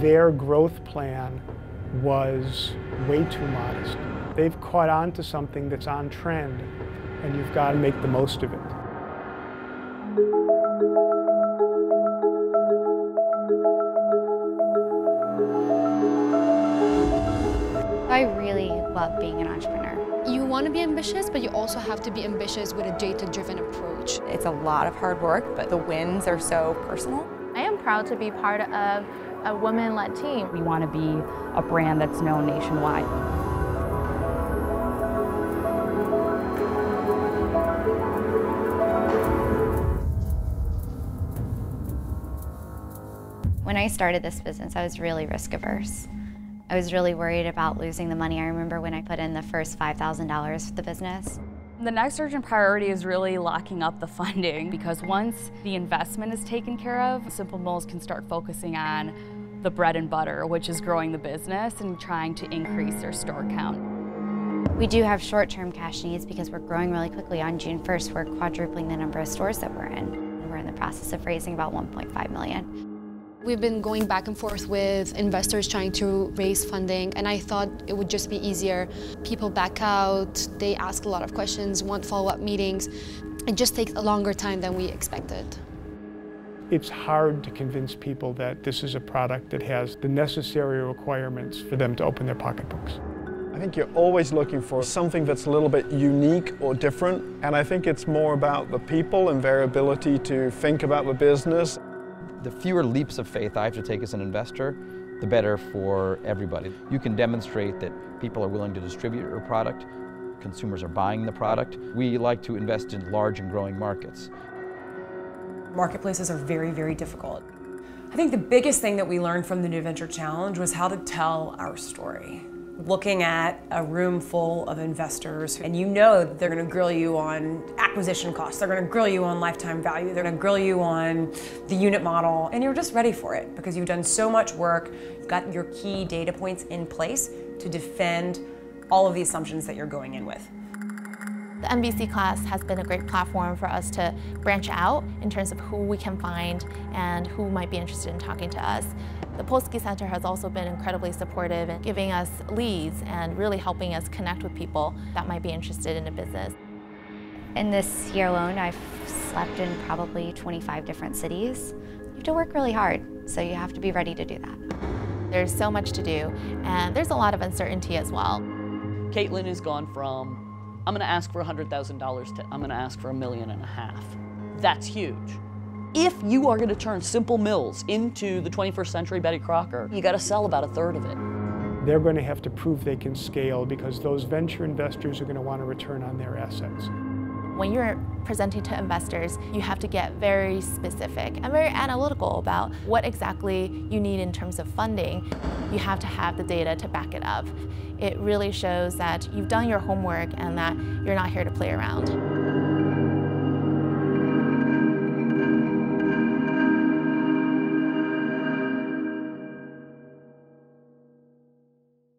their growth plan was way too modest. They've caught on to something that's on trend, and you've got to make the most of it. I really love being an entrepreneur. You want to be ambitious, but you also have to be ambitious with a data-driven approach. It's a lot of hard work, but the wins are so personal. I am proud to be part of a women-led team. We want to be a brand that's known nationwide. When I started this business, I was really risk averse. I was really worried about losing the money. I remember when I put in the first $5,000 for the business. The next urgent priority is really locking up the funding, because once the investment is taken care of, Simple Mills can start focusing on the bread and butter, which is growing the business and trying to increase their store count. We do have short-term cash needs because we're growing really quickly. On June 1st, we're quadrupling the number of stores that we're in. We're in the process of raising about $1.5 million. We've been going back and forth with investors trying to raise funding, and I thought it would just be easier. People back out, they ask a lot of questions, want follow-up meetings. It just takes a longer time than we expected. It's hard to convince people that this is a product that has the necessary requirements for them to open their pocketbooks. I think you're always looking for something that's a little bit unique or different, and I think it's more about the people and their ability to think about the business. The fewer leaps of faith I have to take as an investor, the better for everybody. You can demonstrate that people are willing to distribute your product, consumers are buying the product. We like to invest in large and growing markets. Marketplaces are very, very difficult. I think the biggest thing that we learned from the New Venture Challenge was how to tell our story. Looking at a room full of investors, and you know they're going to grill you on acquisition costs, they're going to grill you on lifetime value, they're going to grill you on the unit model, and you're just ready for it because you've done so much work, you've got your key data points in place to defend all of the assumptions that you're going in with. The MBC class has been a great platform for us to branch out in terms of who we can find and who might be interested in talking to us. The Polsky Center has also been incredibly supportive in giving us leads and really helping us connect with people that might be interested in a business. In this year alone, I've slept in probably 25 different cities. You have to work really hard, so you have to be ready to do that. There's so much to do, and there's a lot of uncertainty as well. Katlin has gone from, I'm going to ask for $100,000 to I'm going to ask for $1.5 million. That's huge. If you are going to turn Simple Mills into the 21st century Betty Crocker, you got to sell about 1/3 of it. They're going to have to prove they can scale because those venture investors are going to want a return on their assets. When you're presenting to investors, you have to get very specific and very analytical about what exactly you need in terms of funding. You have to have the data to back it up. It really shows that you've done your homework and that you're not here to play around.